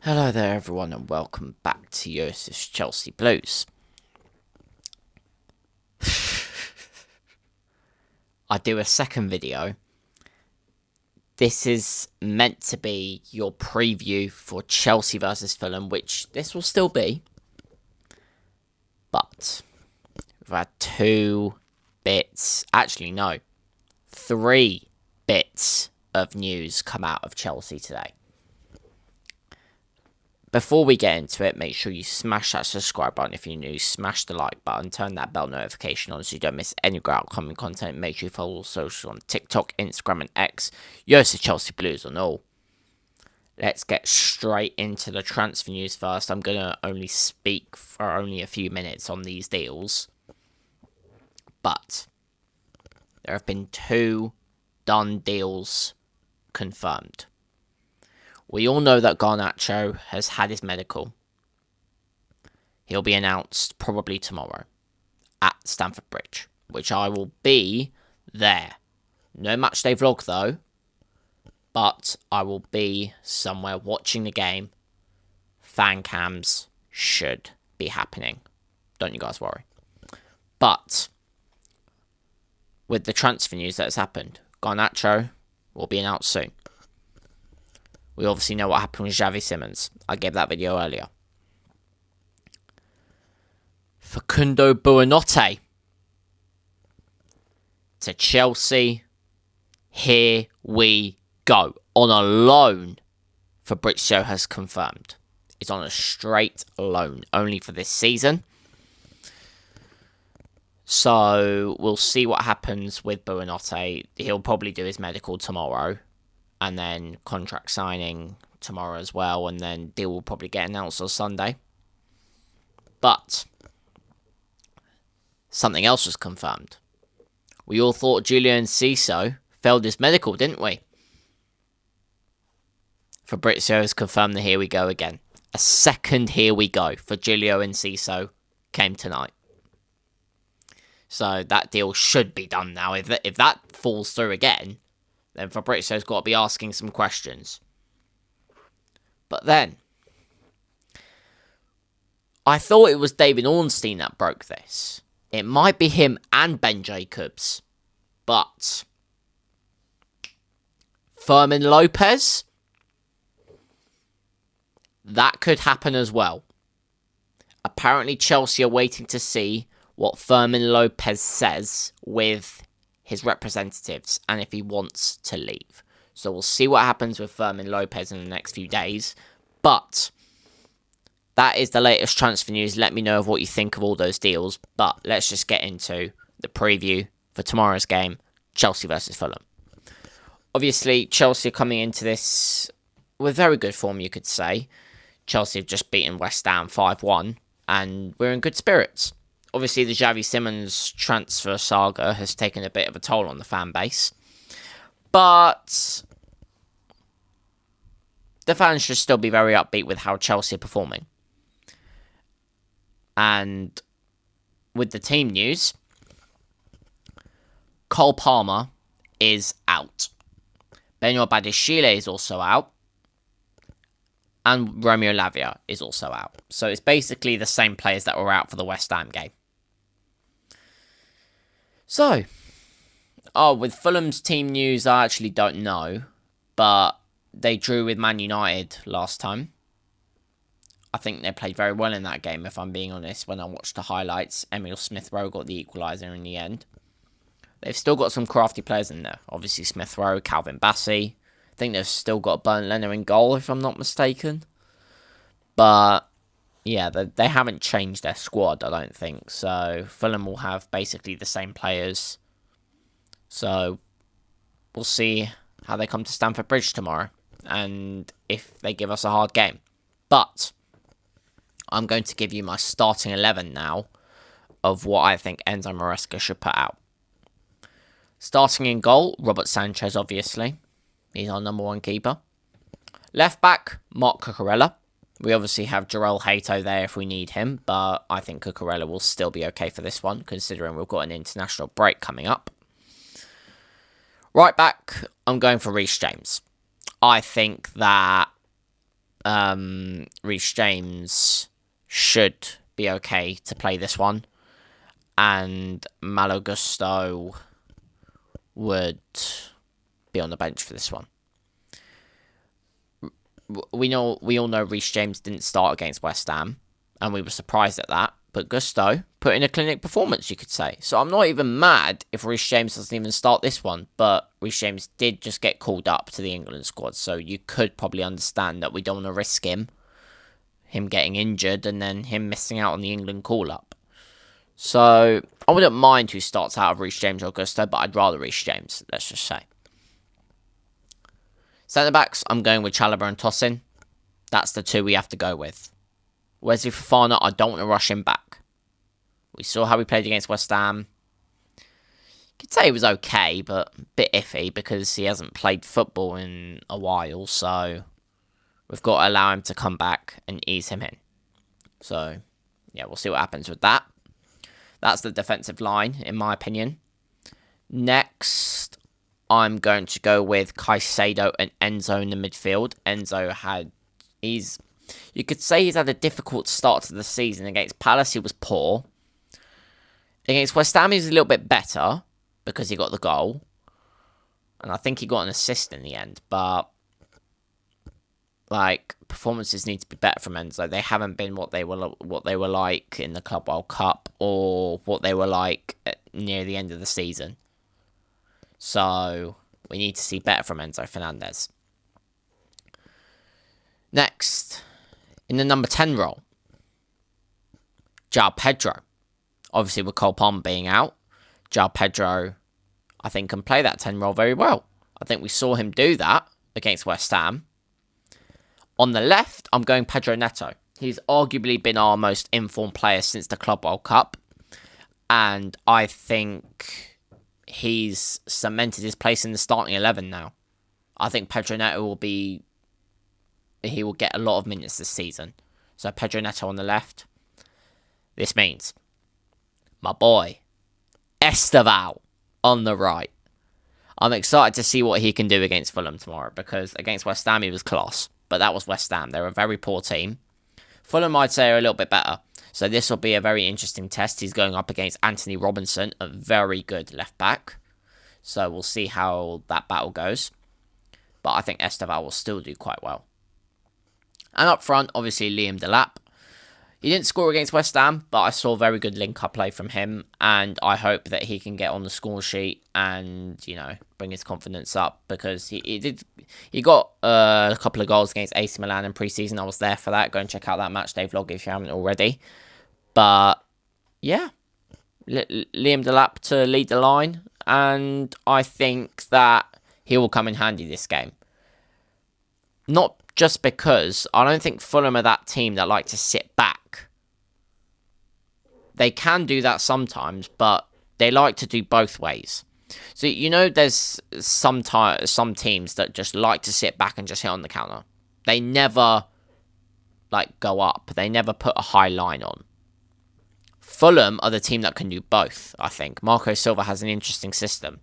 Hello there everyone and welcome back to Yosef's Chelsea Blues. I do a second video. This is meant to be your preview for Chelsea versus Fulham, which this will still be. But we've had three bits of news come out of Chelsea today. Before we get into it, make sure you smash that subscribe button if you're new, smash the like button, turn that bell notification on so you don't miss any great upcoming content. Make sure you follow all socials on TikTok, Instagram and X. Yosef Chelsea Blues on all. Let's get straight into the transfer news first. I'm going to only speak for only a few minutes on these deals. But there have been two done deals confirmed. We all know that Garnacho has had his medical. He'll be announced probably tomorrow at Stamford Bridge, which I will be there. No matchday vlog though, but I will be somewhere watching the game. Fan cams should be happening. Don't you guys worry. But with the transfer news that has happened, Garnacho will be announced soon. We obviously know what happened with Xavi Simons. I gave that video earlier. Facundo Buonanotte to Chelsea. Here we go. On a loan, Fabrizio has confirmed. It's on a straight loan, only for this season. So we'll see what happens with Buonanotte. He'll probably do his medical tomorrow. And then contract signing tomorrow as well. And then deal will probably get announced on Sunday. But something else was confirmed. We all thought Julio Enciso failed his medical, didn't we? Fabrizio has confirmed that here we go again. A second here we go for Julio Enciso came tonight. So that deal should be done now. If that falls through again, then Fabrizio's got to be asking some questions. But then, I thought it was David Ornstein that broke this. It might be him and Ben Jacobs. But Fermin Lopez? That could happen as well. Apparently Chelsea are waiting to see what Fermin Lopez says with his representatives and if he wants to leave. So we'll see what happens with Fermin Lopez in the next few days. But that is the latest transfer news. Let me know of what you think of all those deals. But let's just get into the preview for tomorrow's game, Chelsea versus Fulham. Obviously, Chelsea are coming into this with very good form, you could say. Chelsea have just beaten West Ham 5-1, and we're in good spirits. Obviously, the Xavi Simons transfer saga has taken a bit of a toll on the fan base. But the fans should still be very upbeat with how Chelsea are performing. And with the team news, Cole Palmer is out. Benoit Badiashile is also out. And Romeo Lavia is also out. So it's basically the same players that were out for the West Ham game. So, with Fulham's team news, I actually don't know. But they drew with Man United last time. I think they played very well in that game, if I'm being honest. When I watched the highlights, Emile Smith-Rowe got the equaliser in the end. They've still got some crafty players in there. Obviously Smith-Rowe, Calvin Bassey. I think they've still got Bernd Leno in goal, if I'm not mistaken. But, yeah, they haven't changed their squad, I don't think. So, Fulham will have basically the same players. So, we'll see how they come to Stamford Bridge tomorrow. And if they give us a hard game. But I'm going to give you my starting 11 now of what I think Enzo Maresca should put out. Starting in goal, Robert Sanchez, obviously. He's our number one keeper. Left back, Marc Cucurella. We obviously have Jarell Hato there if we need him, but I think Cucurella will still be okay for this one, considering we've got an international break coming up. Right back, I'm going for Reece James. I think that Reece James should be okay to play this one, and Malo Gusto would be on the bench for this one. We all know Reece James didn't start against West Ham, and we were surprised at that. But Gusto put in a clinic performance, you could say. So I'm not even mad if Reece James doesn't even start this one. But Reece James did just get called up to the England squad, so you could probably understand that we don't want to risk him getting injured and then him missing out on the England call-up. So I wouldn't mind who starts out of Reece James or Gusto, but I'd rather Reece James, let's just say. Centre-backs, I'm going with Chalobah and Tosin. That's the two we have to go with. Wesley Fofana, I don't want to rush him back. We saw how he played against West Ham. You could say he was okay, but a bit iffy because he hasn't played football in a while, so we've got to allow him to come back and ease him in. So, yeah, we'll see what happens with that. That's the defensive line, in my opinion. Next, I'm going to go with Caicedo and Enzo in the midfield. You could say he's had a difficult start to the season. Against Palace, he was poor. Against West Ham, he was a little bit better because he got the goal. And I think he got an assist in the end. But, performances need to be better from Enzo. They haven't been what they were like in the Club World Cup or what they were like near the end of the season. So, we need to see better from Enzo Fernandez. Next, in the number 10 role, João Pedro. Obviously, with Cole Palmer being out, João Pedro, I think, can play that 10 role very well. I think we saw him do that against West Ham. On the left, I'm going Pedro Neto. He's arguably been our most informed player since the Club World Cup. And I think he's cemented his place in the starting 11 now. I think Pedro Neto he will get a lot of minutes this season. So Pedro Neto on the left. This means my boy, Esteval, on the right. I'm excited to see what he can do against Fulham tomorrow, because against West Ham he was class. But that was West Ham. They're a very poor team. Fulham, I'd say, are a little bit better. So this will be a very interesting test. He's going up against Anthony Robinson, a very good left back. So we'll see how that battle goes. But I think Esteval will still do quite well. And up front, obviously, Liam Delap. He didn't score against West Ham, but I saw very good link-up play from him. And I hope that he can get on the score sheet and, bring his confidence up. Because he got a couple of goals against AC Milan in pre-season. I was there for that. Go and check out that matchday vlog if you haven't already. But, yeah. Liam Delap to lead the line. And I think that he will come in handy this game. Not just because I don't think Fulham are that team that like to sit back. They can do that sometimes, but they like to do both ways. So, there's some teams that just like to sit back and just hit on the counter. They never, go up. They never put a high line on. Fulham are the team that can do both, I think. Marco Silva has an interesting system.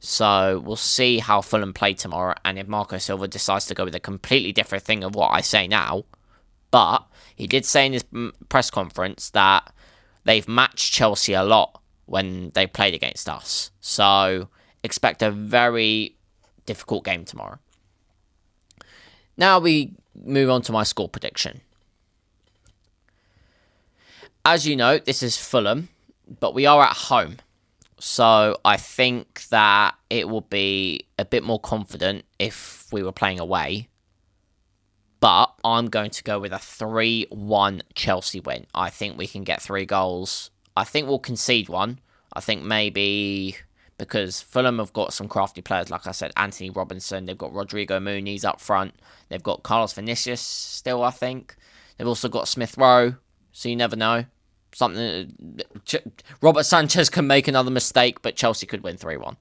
So we'll see how Fulham play tomorrow, and if Marco Silva decides to go with a completely different thing of what I say now. But he did say in his press conference that they've matched Chelsea a lot when they played against us. So expect a very difficult game tomorrow. Now we move on to my score prediction. As you know, this is Fulham, but we are at home. So I think that it will be a bit more confident if we were playing away. But I'm going to go with a 3-1 Chelsea win. I think we can get 3 goals. I think we'll concede one. I think maybe because Fulham have got some crafty players, like I said, Anthony Robinson. They've got Rodrigo Muniz up front. They've got Carlos Vinicius still, I think. They've also got Smith Rowe, so you never know. Robert Sanchez can make another mistake, but Chelsea could win 3-1.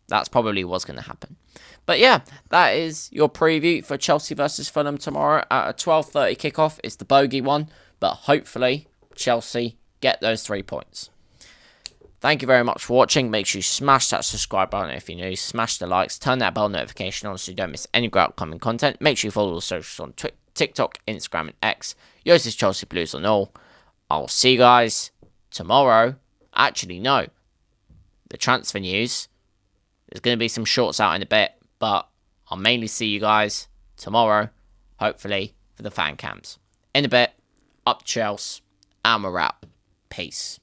That's probably what's going to happen. But yeah, that is your preview for Chelsea versus Fulham tomorrow at a 12:30 kickoff. It's the bogey one, but hopefully Chelsea get those 3 points. Thank you very much for watching. Make sure you smash that subscribe button if you're new. Smash the likes. Turn that bell notification on so you don't miss any great upcoming content. Make sure you follow the socials on TikTok, Instagram, and X. Yours is Chelsea Blues on all. I'll see you guys tomorrow. Actually, no. The transfer news. There's going to be some shorts out in a bit, but I'll mainly see you guys tomorrow, hopefully, for the fan cams. In a bit, up Chelsea, and we're out. Peace.